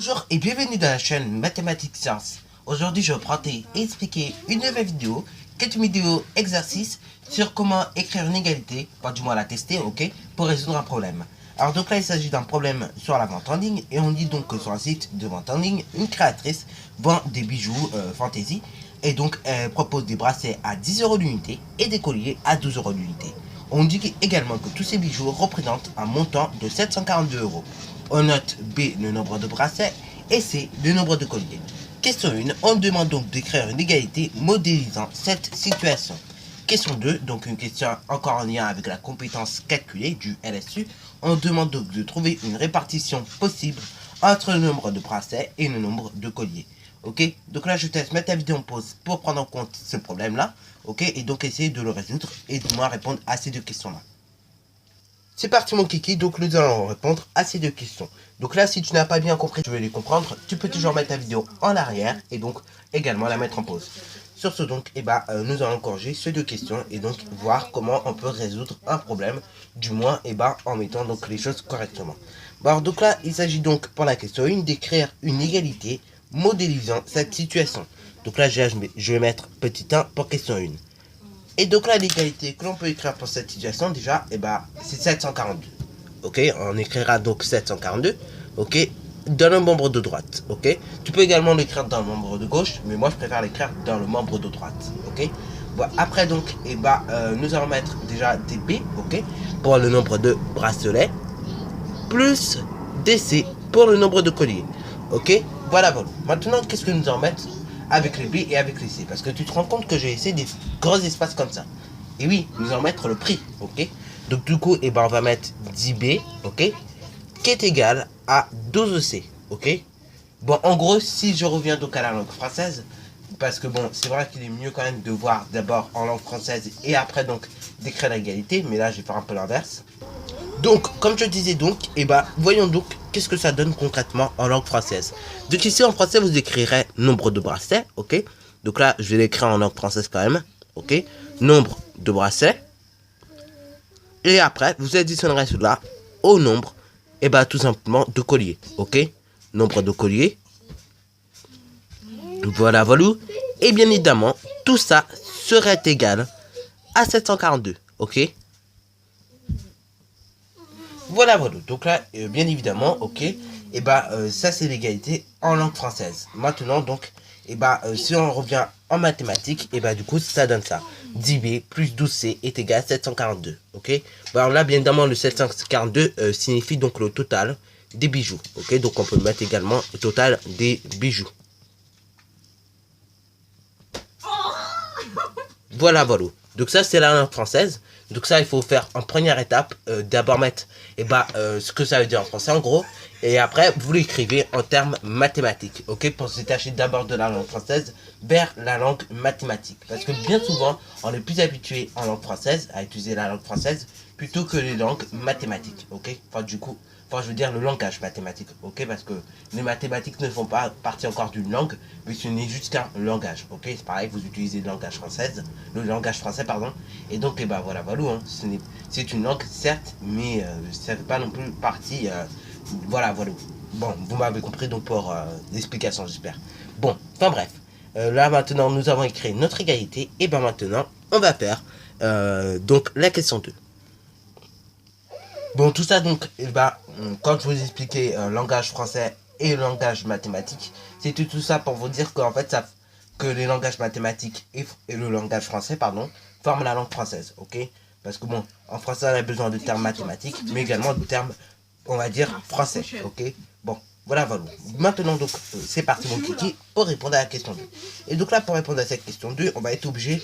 Bonjour et bienvenue dans la chaîne Mathématiques Sciences. Aujourd'hui je vais prendre et expliquer une nouvelle vidéo, qui est une vidéo exercice sur comment écrire une égalité, pas du moins la tester, ok, pour résoudre un problème. Alors donc là il s'agit d'un problème sur la vente en ligne et on dit donc que sur un site de vente en ligne, une créatrice vend des bijoux fantasy et donc elle propose des bracelets à 10 € l'unité et des colliers à 12 € l'unité. On dit également que tous ces bijoux représentent un montant de 742 €. On note B le nombre de bracelets et C le nombre de colliers. Question 1, on demande donc d'écrire une égalité modélisant cette situation. Question 2, donc une question encore en lien avec la compétence calculée du LSU. On demande donc de trouver une répartition possible entre le nombre de bracelets et le nombre de colliers. Ok, donc là je te laisse mettre la vidéo en pause pour prendre en compte ce problème là. Ok, et donc essayer de le résoudre et de moi répondre à ces deux questions là. C'est parti mon kiki, donc nous allons répondre à ces deux questions. Donc là si tu n'as pas bien compris, tu veux les comprendre, tu peux toujours mettre la vidéo en arrière et donc également la mettre en pause. Sur ce donc, nous allons corriger ces deux questions et donc voir comment on peut résoudre un problème, du moins en mettant donc les choses correctement. Bon, alors donc là il s'agit donc pour la question 1 d'écrire une égalité modélisant cette situation. Donc là je vais mettre petit 1 pour question 1. Et donc là, l'égalité que l'on peut écrire pour cette situation, déjà, c'est 742. Ok, on écrira donc 742, ok, dans le membre de droite, ok. Tu peux également l'écrire dans le membre de gauche, mais moi je préfère l'écrire dans le membre de droite, ok. Bon, après donc, nous allons mettre déjà des B, ok, pour le nombre de bracelets, plus des C pour le nombre de colliers, ok. Voilà. Maintenant, qu'est-ce que nous allons mettre avec les B et avec les C, parce que tu te rends compte que j'ai essayé des gros espaces comme ça. Et oui, nous allons mettre le prix, ok. Donc du coup, on va mettre 10B, ok, qui est égal à 12C, ok. Bon, en gros, si je reviens donc à la langue française, parce que bon, c'est vrai qu'il est mieux quand même de voir d'abord en langue française et après donc d'écrire l'égalité, mais là je vais faire un peu l'inverse. Donc, comme je disais donc, voyons donc qu'est-ce que ça donne concrètement en langue française. Donc ici en français, vous écrirez nombre de bracelets, ok. Donc là, je vais l'écrire en langue française quand même, ok. Nombre de bracelets. Et après, vous additionnerez cela au nombre, tout simplement de colliers, ok. Nombre de colliers. Voilà. Et bien évidemment, tout ça serait égal à 742, ok. Voilà. Donc là, bien évidemment, ok. Ça c'est l'égalité en langue française. Maintenant donc, si on revient en mathématiques, du coup ça donne ça. 10B plus 12C est égal à 742, ok. Bon, alors là, bien évidemment, le 742 signifie donc le total des bijoux, ok. Donc on peut mettre également le total des bijoux. Voilà. Donc ça c'est la langue française. Donc ça il faut faire en première étape, d'abord mettre ce que ça veut dire en français en gros. Et après vous l'écrivez en termes mathématiques, ok, pour se détacher d'abord de la langue française vers la langue mathématique. Parce que bien souvent on est plus habitué en langue française à utiliser la langue française plutôt que les langues mathématiques, ok. Je veux dire le langage mathématique, ok, parce que les mathématiques ne font pas partie encore d'une langue, mais ce n'est juste qu'un langage, ok. C'est pareil, vous utilisez le langage français, pardon, et donc voilà, hein. C'est une langue certes, mais ça ne fait pas non plus partie, voilà. Bon, vous m'avez compris donc pour l'explication, j'espère. Bon, enfin bref, là maintenant nous avons écrit notre égalité, et maintenant on va faire donc la question 2. Bon, tout ça donc, quand je vous expliquais langage français et le langage mathématique, c'était tout ça pour vous dire qu'en fait, que les langages mathématiques et le langage français, pardon, forment la langue française, ok. Parce que bon, en français, on a besoin de termes mathématiques, mais également de termes, on va dire, français, ok. Bon, voilà. Maintenant donc, c'est parti mon kiki pour répondre à la question 2. Et donc là, pour répondre à cette question 2, on va être obligé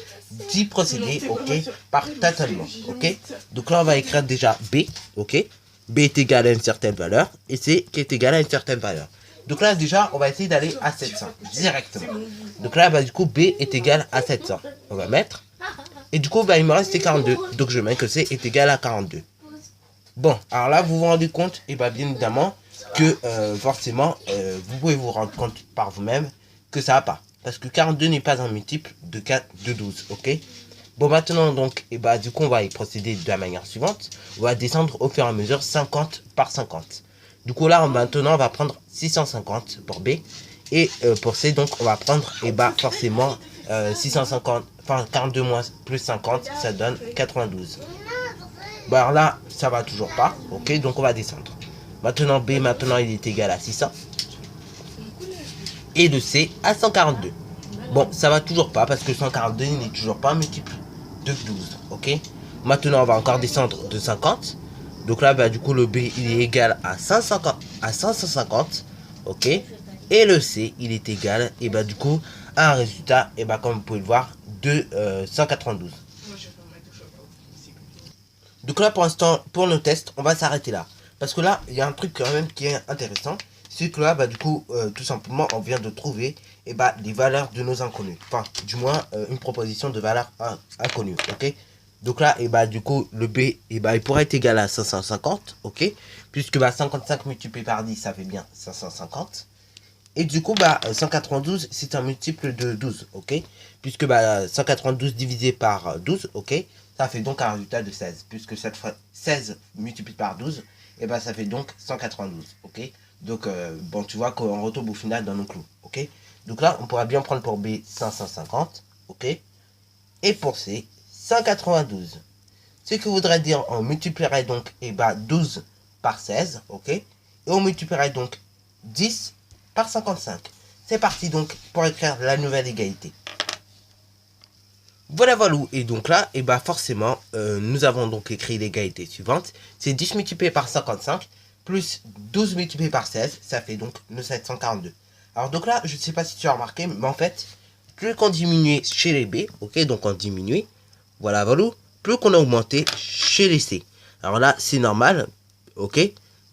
d'y procéder, ok, par tâtonnement, ok. Donc là, on va écrire déjà B, ok. B est égal à une certaine valeur et C qui est égal à une certaine valeur. Donc là, déjà, on va essayer d'aller à 700 directement. Donc là, du coup, B est égal à 700. On va mettre. Et du coup, il me reste 42. Donc je mets que C est égal à 42. Bon, alors là, vous vous rendez compte, bien évidemment, que forcément, vous pouvez vous rendre compte par vous-même que ça va pas. Parce que 42 n'est pas un multiple de 12, ok. Bon, maintenant donc, du coup on va y procéder de la manière suivante. On va descendre au fur et à mesure 50 par 50. Du coup là maintenant on va prendre 650 pour B. Et pour C donc on va prendre et bah forcément 650, enfin 42 moins plus 50 ça donne 92. Bah alors là ça va toujours pas, ok, donc on va descendre. Maintenant B maintenant il est égal à 600. Et le C à 142. Bon ça va toujours pas parce que 142 il n'est toujours pas multiple de 12, ok. Maintenant on va encore descendre de 50. Donc là bah du coup le B il est égal à 550, ok. Et le C il est égal et bah du coup à un résultat et bah comme vous pouvez le voir de 192. Donc là pour l'instant pour nos tests on va s'arrêter là. Parce que là il y a un truc quand même qui est intéressant. C'est que là bah du coup tout simplement on vient de trouver et bah les valeurs de nos inconnus. Enfin du moins une proposition de valeurs inconnues, ok. Donc là, et bah du coup, le B, et bah il pourrait être égal à 550, ok. Puisque bah 55 multiplié par 10, ça fait bien 550. Et du coup, bah 192, c'est un multiple de 12, ok. Puisque bah 192 divisé par 12, ok. Ça fait donc un résultat de 16. Puisque cette fois 16 multiplié par 12, et bah ça fait donc 192, ok. Donc bon, tu vois qu'on retombe au final dans nos clous, ok. Donc là, on pourra bien prendre pour B 550, ok. Et pour C, 192. Ce qui voudrait dire, on multiplierait donc et bah, 12 par 16, ok. Et on multiplierait donc 10 par 55. C'est parti donc pour écrire la nouvelle égalité. Voilà, voilà. Et donc là, et bah forcément, nous avons donc écrit l'égalité suivante. C'est 10 multiplié par 55 plus 12 multiplié par 16. Ça fait donc le 742. Alors donc là, je ne sais pas si tu as remarqué, mais en fait, plus qu'on diminuait chez les B, ok, donc on diminue, voilà, voilà, plus qu'on a augmenté chez les C. Alors là, c'est normal, ok.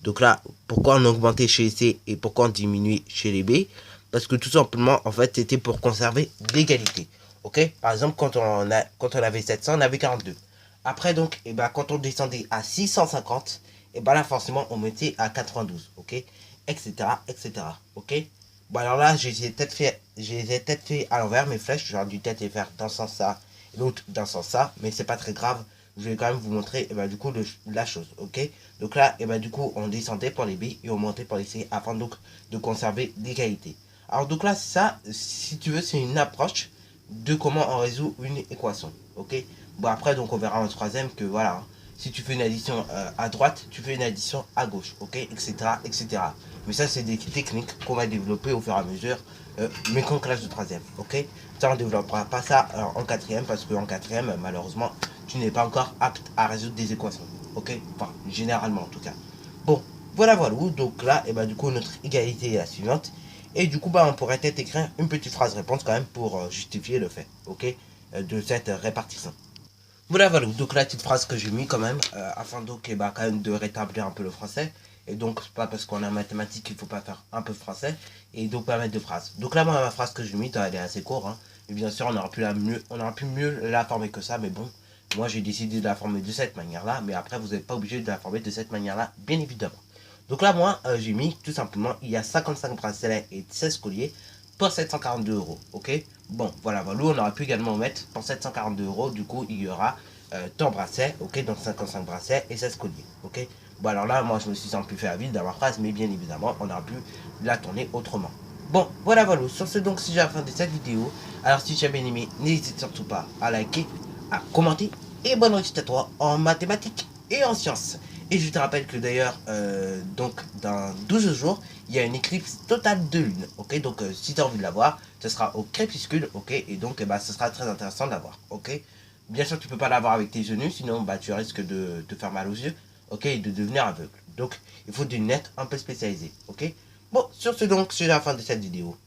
Donc là, pourquoi on a augmenté chez les C et pourquoi on diminue chez les B? Parce que tout simplement, en fait, c'était pour conserver l'égalité, ok. Par exemple, quand on avait 700, on avait 42. Après, donc, et ben, quand on descendait à 650, et ben là, forcément, on mettait à 92, ok, etc., etc., ok. Bon, alors là, j'ai peut-être fait à l'envers mes flèches. J'aurais dû peut-être les faire dans ce sens-là et l'autre dans ce sens-là. Mais c'est pas très grave. Je vais quand même vous montrer et bah, du coup la chose. Ok. Donc là, et bah, du coup, on descendait pour les B et on montait pour les C afin donc de conserver l'égalité. Alors donc là, ça, si tu veux, c'est une approche de comment on résout une équation. Ok. Bon, après, donc on verra en troisième que voilà. Si tu fais une addition à droite, tu fais une addition à gauche. Ok. Etc. Etc. Mais ça, c'est des techniques qu'on va développer au fur et à mesure, mais qu'en classe de troisième, ok. Ça, on ne développera pas ça en quatrième, parce qu'en quatrième, malheureusement, tu n'es pas encore apte à résoudre des équations, ok. Enfin, généralement en tout cas. Bon, voilà, voilà. Donc là, et bah, du coup, notre égalité est la suivante. Et du coup, bah, on pourrait peut-être écrire une petite phrase réponse quand même pour justifier le fait, ok, de cette répartition. Voilà, voilà, donc la petite phrase que j'ai mis quand même, afin donc bah, quand même de rétablir un peu le français. Et donc, c'est pas parce qu'on est en mathématiques qu'il faut pas faire un peu français. Et donc, pas mettre de phrase. Donc là, moi, ma phrase que j'ai mis, elle est assez courte. Hein. Et bien sûr, on aurait pu mieux la former que ça. Mais bon, moi, j'ai décidé de la former de cette manière-là. Mais après, vous n'êtes pas obligé de la former de cette manière-là, bien évidemment. Donc là, moi, j'ai mis tout simplement, il y a 55 bracelets et 16 colliers pour 742 €. Ok. Bon, voilà, voilà. On aurait pu également mettre pour 742 €. Du coup, il y aura tant bracelets, ok. Donc 55 bracelets et 16 colliers, ok. Bon, alors là, moi, je me suis senti fait à vide dans ma phrase, mais bien évidemment, on aurait pu la tourner autrement. Bon, voilà, voilà. Sur ce, donc, si j'ai la fin de cette vidéo, alors si tu as bien aimé, n'hésite surtout pas à liker, à commenter, et bonne réussite à toi en mathématiques et en sciences. Et je te rappelle que d'ailleurs, donc, dans 12 jours, il y a une éclipse totale de lune, ok. Donc, si tu as envie de la voir, ce sera au crépuscule, ok. Et donc, bah, ce sera très intéressant de la voir, ok. Bien sûr, tu peux pas l'avoir avec tes yeux nus, sinon bah, tu risques de te faire mal aux yeux, ok, et de devenir aveugle. Donc, il faut des lunettes un peu spécialisées, ok. Bon, sur ce donc, c'est la fin de cette vidéo.